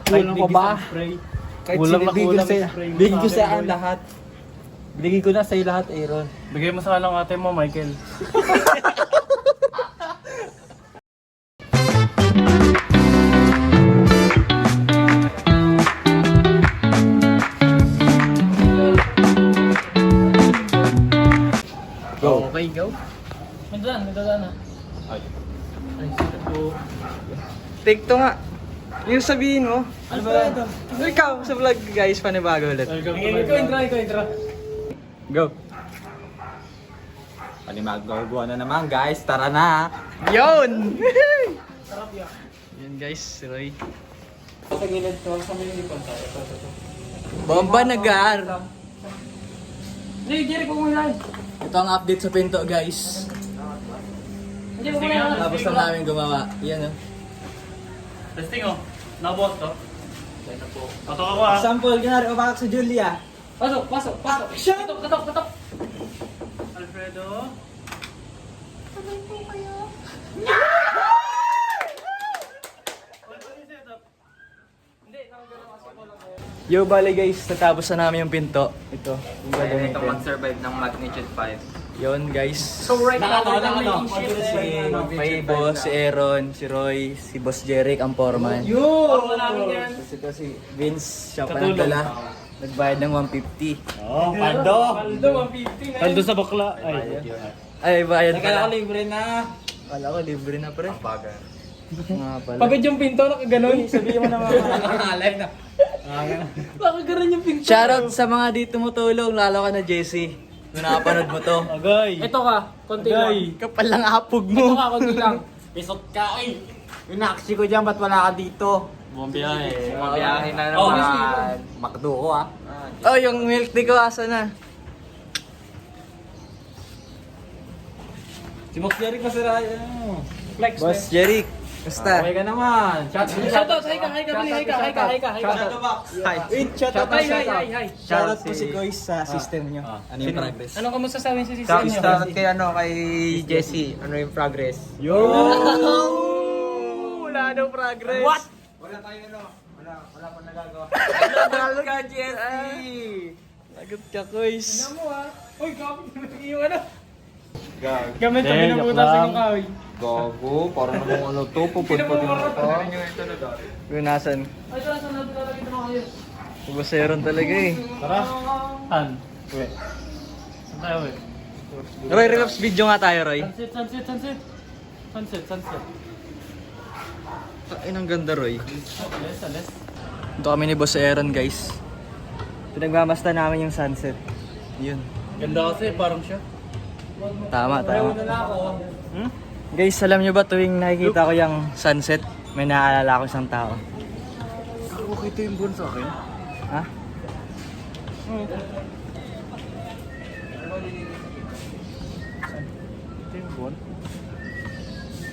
Kulang ko ba? Kahit bigyan ko sa ang lahat. Bigyan ko na sa'yo lahat, Aaron. Bigay mo sa lang ate mo, Michael. Go. Okay, go. May dadaan na. Ay, sino po? Take to nga. Yung sabihin mo. Ano ba ito? Ikaw sa vlog guys, panibago ulit. Ikaw, intro. Go. Panimagawa na naman guys, tara na. Yun! Sarap yan. Yun guys, si Roy. Sa gilid to, sa may lipon tayo. Bomba nagar. Hindi, Jerry, kung mo yan. Ito ang update sa pinto guys. Hindi, kung mo yan. Tapos na namin gumawa. Yan oh. Testing oh. Nabuhat to. Dahil na po. Katok ako ah. Sample, ganari, umakak sa Julia. Pasok. Action! Katok. Alfredo. Yo, bali guys, natapos na namin yung pinto. Ito, yung gagawin Ito natin. mag-survive ng magnitude 5. Yun guys. So right now, we're Nakano. Si Paybo, si Aaron, si Roy, si Boss Jeric, ang foreman. Forma namin yan. Tapos ito si Vince, siya pa Katulong. nagdala. Nagbayad ng 150. Oh, paldo 150 na. Paldo sa bakla. Ay, bayad pala. libre na. Kala ko libre na pre. Bagan. Nga pala. Pagod yung pinto, nakaganon. Sabihin mo naman. Live na. Nakaganon yung pinto. Shoutout sa mga di tumutulong, lalo ka na JC. Kung nakapanood mo to. Agay. Ito ka, konti lang. Kapal lang apog Ito mo. ka, konti lang. Pisot ka, ay. Yung naksi ko dyan, ba't wala ka dito? Buong biyahe. Mabiyahe na Oh, naman. Makdo ko ah. Oh, yung milk tea ko asa na? Si Box Jerry masira. Flex, Boss Jeric, basta. Okay ka naman. Shoutout, hi ka. Wait, shoutout Hi. Shoutout po si Goys sa system nyo. Ano yung progress? Anong kamusta sa amin si Sisi? Shoutout kay Jesse. Ano yung progress? Yo! Wala daw progress. What? Wala tayo wala pa nagagawa. Nalo ka, Jesse! Lagot ka, Goys. Ano mo ah? Uy, gamit yung ano? Gamit sa binabutas sa yung kahoy. Gago, parang namang ano to, pupudpudin mo pa. Yung nasan? Ay, ito nasa natin ito na kayo. Bubaseron talaga eh. Tara. Han. Uwe. Saan tayo uwe? Roy, relapse video nga tayo, Roy. Sunset. Ay, ang ganda, Roy. Alis. Ito kami ni Boss Aaron, guys. Pinagmamasta namin yung sunset. Yun. Ganda kasi, parang siya. Tama. na ako. Guys, alam nyo ba tuwing nakikita ko yung sunset, may naaalala ko isang tao. Okay ito yung buwan sa akin. Ha? Ito yung buwan.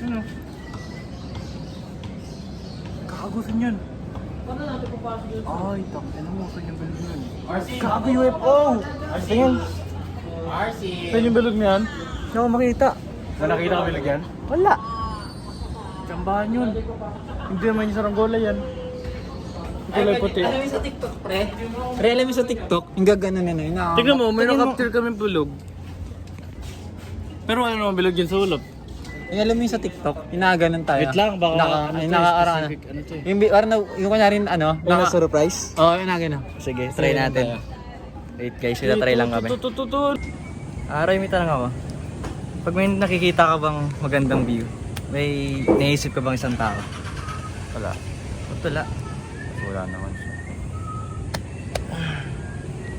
Ano? Kakagusin yun. Paano natin papasok yun? Ay, tangin mo, saan yung bilog yun? Kakago UFO! Tingin, Saan yung bilog niyan? hindi ako makita. May nakita ka bilog yan? Wala. Tsambahan yun. Hindi naman yung saranggola yan. Kulay puti. Alam mo sa TikTok, pre? Pre, alam mo sa TikTok? Yung gagano na yun. Tignan mo, may nakapture kami bilog. Pero ano naman bilog yun sa ulap? Yung alam mo yung sa TikTok? Inaganon tayo. Wait lang, baka ano to, nakaaraan. specific, ano to eh. Yung kunyari ano? Naka-surprise? Oo, inagano. Sige, try natin. Wait guys, sila try lang kami. Tutututut. Roy, may tanong ako. Pag may nakikita ka bang magandang view, may naisip ka bang isang tao? Wala. Ba't wala? Wala naman siya.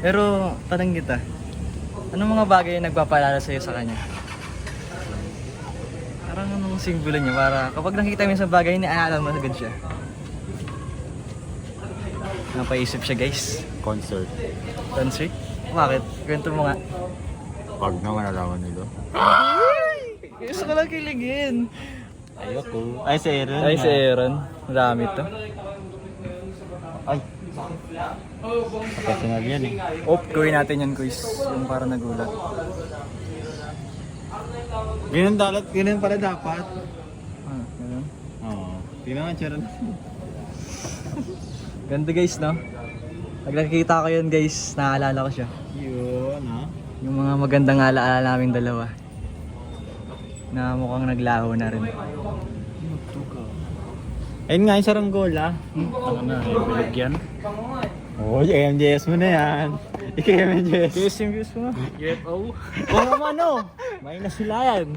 Pero, tanong kita. Anong mga bagay yung nagpapalala sa'yo sa kanya? Parang anong simbolo niya para kapag nakita mo yung isang bagay, niaalala mo agad siya. Napaisip siya guys. Concert. Concert? Bakit? Kwento mo nga. Pag naman nalaman nila. Gusto ko lang kiligin. Ayoko. Ay, si Aaron. Ay, si Aaron. Marami to. Ay. Personal yan eh. Gawin natin yan, quiz. Yung para nagulat. Ganun pala dapat. Ganun. Oo. Tingnan nga, Charon. Ganda guys, no? Pag nakikita ko yun guys, naaalala ko siya. Yun, ha? Yung mga magandang alaala naming dalawa. Na mukhang naglaho na rin. Ayun nga yung saranggola. Ano na, bilig yan. Oo, MJS mo na yan. MJS. Kiss yung views mo. UFO. Oo naman, no? May nasilayan.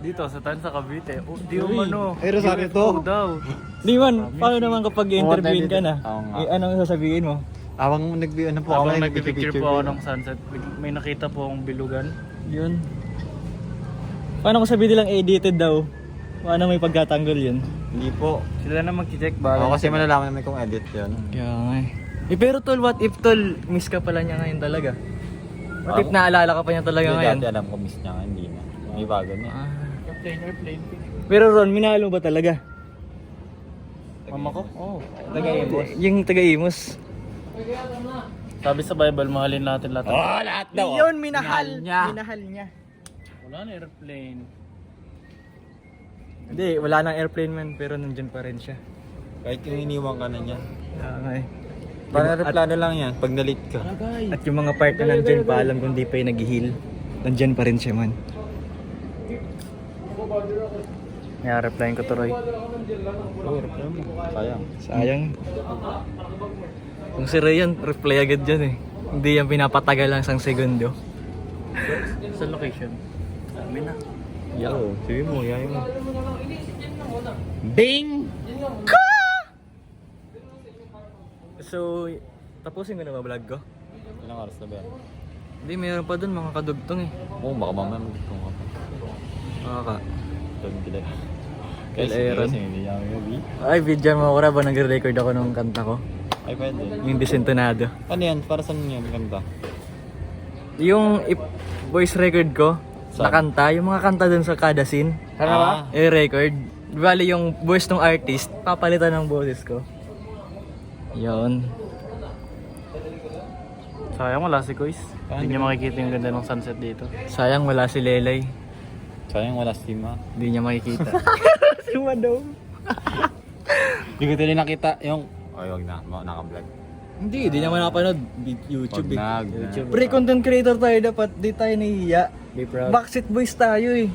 Dito, sa Tan sa Cavite. Oh, di Uy, mo ano. ay, Rosario to. UFO daw. Di man, paano naman kapag interviewin ka na? Oo nga. Anong sasabihin mo? Awang ano po Habang ako, nagpipicture po ako ng sunset, may nakita po akong bilugan. Yun. Paano ko sabihin nilang edited daw? Paano may pagkatanggol yun? Hindi po. Sila na mag-check Oo, kasi malalaman namin kung edit yun. Kaya nga eh. Pero tol, what if tol, miss ka pala niya ngayon talaga? What if naalala ka pa niya talaga Hindi, ngayon? dati alam ko miss niya, hindi na. May bago na. Ah. Airplane. Pero Ron, minahal mo ba talaga? Mama ko? Oo. Taga-Imos? Yung taga-Imos. Sabi sa Bible, mahalin natin lahat. Oh, lahat daw. Yun, minahal. niya. Minahal niya. Wala na airplane. Hindi, wala nang airplane man, pero nandyan pa rin siya. Kahit yung iniwan ka na niya. Kaya nga eh. Parang replano lang yan, pag na-late ka. At yung mga part na nandyan pa, alam kung di pa yung nag-heal, nandyan pa rin siya man. Kaya replyin ko to Roy. Oo, replano mo. Sayang. Sayang. Kung si Roy yan, reply agad dyan eh. Hindi yan pinapatagal lang isang segundo. Sa location. Sabi na. Oo, sige mo, yayin mo. Bing! So, tapusin ko na ba vlog ko? Ilang oras na ba yan? Hindi, mayroon pa dun mga kadugtong eh. Oo, baka mamaya magkitong ka pa. Makaka. Doon kila. Kay Aaron. Kasi hindi niya may Ay, video mo ko ba nagre-record ako ng kanta ko? Ay, pwede. Yung Desentonado. Ano yan? Para saan yan? Ganda. Yung voice record ko, na Saan? kanta, yung mga kanta dun sa kada scene. Ano ba? I-record. Bali yung voice ng artist, papalitan ng boses ko. Yun. Sayang wala si Kois. Hindi niya makikita yung ganda ng sunset dito. Sayang wala si Lelay. Sayang wala si Ma. Hindi niya makikita. Si Madong. Hindi ko tuloy nakita yung... Ay, wag na. Naka-vlog. Hindi naman nakapanood. YouTube eh. Wag na. YouTube. Pre-content creator tayo dapat. Di tayo nahihiya. Be proud. Backseat boys tayo eh.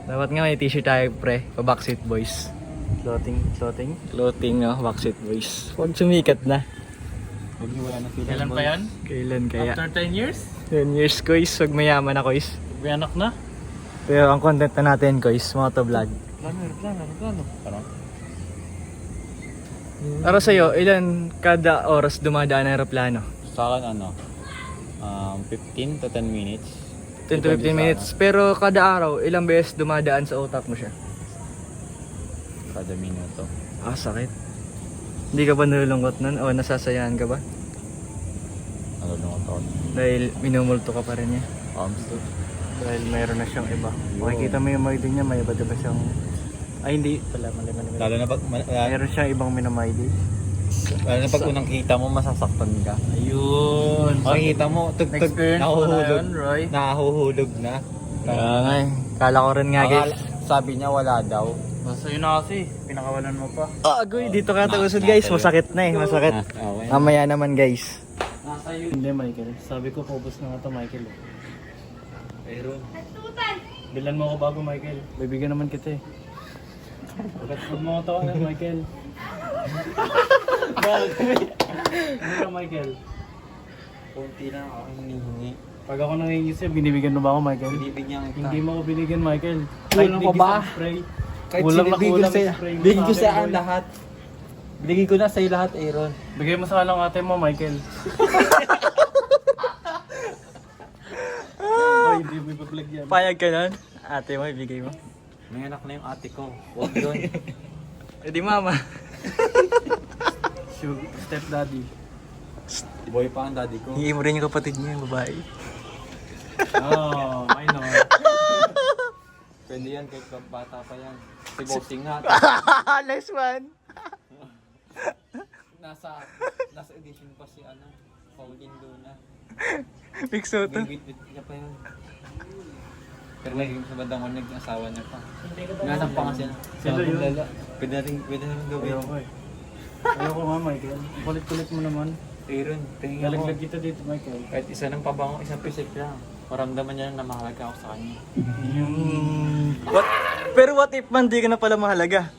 Dapat nga may t-shirt tayo pre. Pa-backseat boys. Clothing. Clothing no, backseat boys. Huwag sumikat na. Huwag niyo wala na sila. Kailan pa yan? Kailan kaya? After 10 years? 10 years kois. Huwag mayaman na kois. May anak na? Pero ang content na natin kois, motovlog. Plano. Parang? Para sa'yo, ilan kada oras dumadaan ang aeroplano? Sa akin ano? 15 to 10 minutes. 10 to 15 minutes. Pero kada araw, ilang beses dumadaan sa utak mo siya? Kada minuto. Ah, sakit. Hindi ka ba nalulungkot nun? O nasasayahan ka ba? Nalulungan ako. Dahil minumulto ka pa rin niya. Arms to. Dahil mayroon na siyang iba. Makikita mo yung Maidi niya, may iba diba siyang... Ay hindi pala, mali. Lalo na pag... Mayroon siyang ibang minamaidi. Lalo na pag unang kita mo, masasaktan ka. Ayun. Makikita mo, Na-experience mo na yun, Roy? Nahuhulog na. Kaya nga eh. Kala ko rin nga guys. Sabi niya wala daw. Basta yun na kasi, pinakawalan mo pa. Oh, agoy, dito ka tausod guys. Masakit na eh, masakit. Okay. Mamaya naman guys. Hindi, Michael. Sabi ko, focus na nga to, Michael. Pero... Bilan mo ako bago, Michael. Bibigyan naman kita eh. Huwag mo ako tawanan, Michael. Ano ka, Michael? Kunti lang ako hinihingi. Pag ako nangingi sa'yo, binibigyan mo ba ako, Michael? Binibigyan kita. Hindi mo ako binigyan, Michael. Kulang pa ba? Spray. Kahit Kulang na sinibigyan kulang sa'yo. spray mo Bigyan ko sa sa akin, Roy. lahat. Binigay ko na sa'yo lahat, Aaron. Bigay mo sa lang ate mo, Michael. Ay, hindi mo ipa-plug yan. Payag ka nun? Ate mo, ibigay mo. May anak na yung ate ko. Huwag doon. Eh di mama. Step daddy. Boy pa ang daddy ko. Hingin mo rin yung kapatid niya, yung babae. Oh, I know. Pwede yan kahit bata pa yan. Si Bossing nga. Nice one. Nasa edition pa si ano. Pauline Luna. Big Soto. Bibit niya pa yun. Pero lagi sa bandang ko nag-asawa niya pa. Nasaan pa kasi. Sino yun? Pwede natin gawin. Ayoko eh. Ayoko nga, Michael. Ang kulit-kulit mo naman. Aaron, tingin ako. Galaglag kita dito, Michael. Kahit isa ng pabango, isang pisik lang. Maramdaman niya na mahalaga ako sa kanya. Pero what if man di ka na pala mahalaga?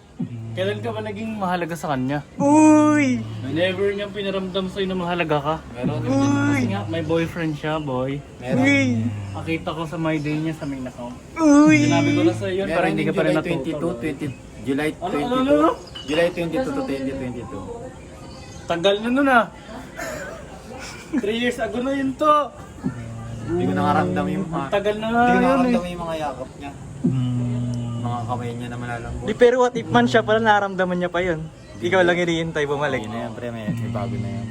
Kailan ka ba naging mahalaga sa kanya? Uy! Never niya pinaramdam sa'yo na mahalaga ka. Meron. Kasi nga, may boyfriend siya, boy. Meron. Uy! Nakita ko sa my day niya sa main account. Uy! Sinabi ko na sa'yo yun, para hindi ka pa rin natuto. July 22, Ano? July 22 to 2022. Tagal na nun ah. 3 years ago na yun to. Hindi ko nakaramdam yung Ang tagal na hindi ko yun eh. nakaramdam yung mga yakap niya. Mga kamay niya na malalambot. Di pero what if man siya pala naramdaman niya pa yun? Ikaw lang hinihintay bumalik. Yun na yan, pre, may bago na yan.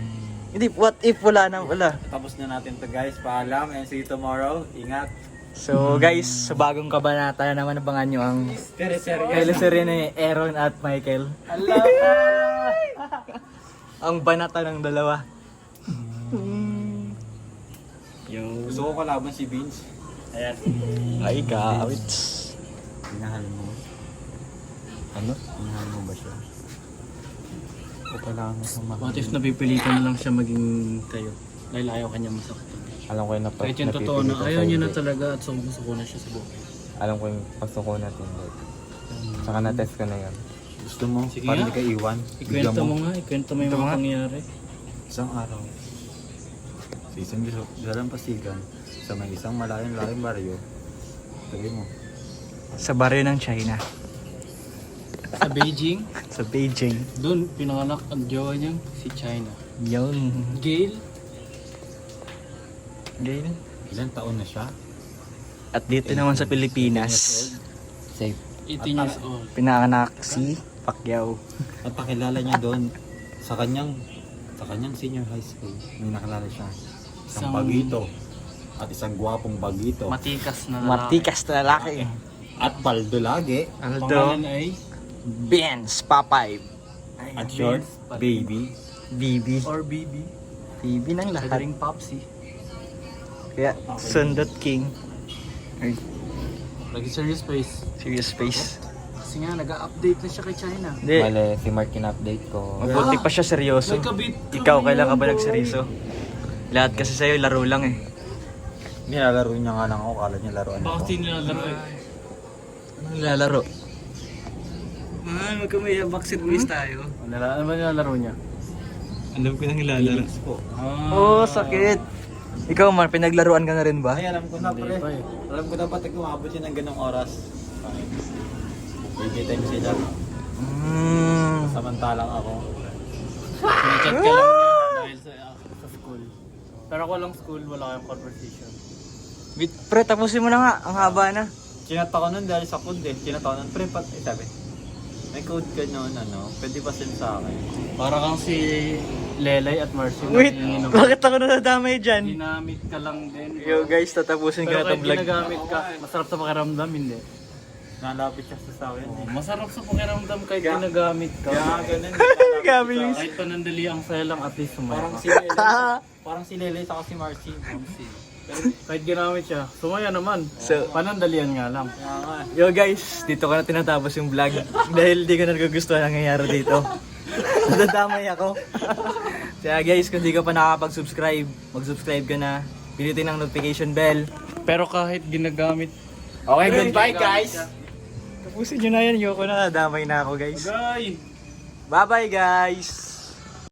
Hindi, what if wala na wala? Tapos na natin to guys, paalam and see you tomorrow. Ingat. So guys, sa bagong kabanata na naman abangan nyo ang teleserye ni Aaron at Michael. Ang banata ng dalawa. Gusto ko kalaban si Vince. Ayan. Ay, kawit. Minahal mo. Ano? Minahal mo ba siya? O kailangan mo sumahal? What if napipilitan na lang siya maging kayo? Dahil ayaw kanya masaktan. Alam ko yung Kahit yung totoo na ayaw niya na talaga at sumusuko na siya sa buhay. Alam ko yung pagsuko natin. Saka na-test ko na yun. Gusto mo? Sige Para nga. hindi ka iwan? Ikwento mo nga, ikwento mo yung mga pangyayari. Isang araw. Sa isang galang pasigan. Sa may isang malayong baryo. Sabi mo. Sa baryo ng China. Sa Beijing, Sa Beijing. doon pinanganak ang jowa niyang si China. Yun. Gail, Gail. Ilan taon na siya? At dito naman sa Pilipinas, Safe. 18 years old. pinanganak si Pacquiao. At pakilala niya doon sa kanyang senior high school. May nakilala siya. Isang Isang- bagito. At isang gwapong bagito. Matikas na lalaki. Matikas na lalaki. At paldo lagi. Aldo. Pangalan ay Benz, Papay. At short, baby. Bibi. or BB. Bibi ng lahat. Madaling Popsi. Kaya, Sundot King. Ay, Lagi serious face. serious face. Kasi nga, nag-update na siya kay China. Hindi. Bale, si Mark in-update ko. Mabuti pa siya seryoso. May kabit. Ikaw, kailan ka ba nagseryoso? Lahat kasi sa'yo, laro lang eh. Nilalaro niya nga lang ako. Kala niya laruan Bakit ako. hindi nilalaro eh? Anong nilalaro? Man, magkamaya, backseat boys tayo. Ano ba nilalaro niya? Alam ko nang nilalaro. Feelings po. Oh, sakit. Ikaw man, pinaglaruan ka na rin ba? Ay, alam ko na Hindi pre. pa eh. Alam ko dapat umabot yun ng ganong oras. Baby time sila. Samantalang ako. Sinachat ka lang niya dahil sa school. Pero ako lang school, wala kayong conversation. Wait, pre, tapusin mo na nga. Ang haba na. Kinata ko nun dahil sa code eh. Kinata ko nun. Pre, sabi. May code ka noon, ano. Pwede pa send sa akin. Para kang si Lelay at Marcy. na Wait, iniinom. bakit ako nadadamay dyan? Ginamit ka lang din. Yo guys, tatapusin ko Pero na kahit itong vlog. ginagamit ka, masarap sa pakiramdam, hindi. Nalapit siya sa akin eh. Masarap sa pakiramdam kahit ginagamit ka. Kaya nga ganun. Gabi yung... Kahit panandali ang saya lang, at least sumaya Parang ka. si Lele. Parang si Lele saka si Marcy. Kahit ginamit siya, sumaya naman. So- Panandalian nga lang. Kaya nga. Yo guys, dito ko na tinatapos yung vlog. Dahil di ko na nagugustuhan ang nangyayari dito. Nadadamay ako. Kaya guys, kung di ka pa nakakapag-subscribe, mag-subscribe ka na. Pilitin ang notification bell. Pero kahit ginagamit, Okay, goodbye guys! Tapusin nyo na yan, yoko na. Nadamay na ako guys. Guys! Bye-bye guys!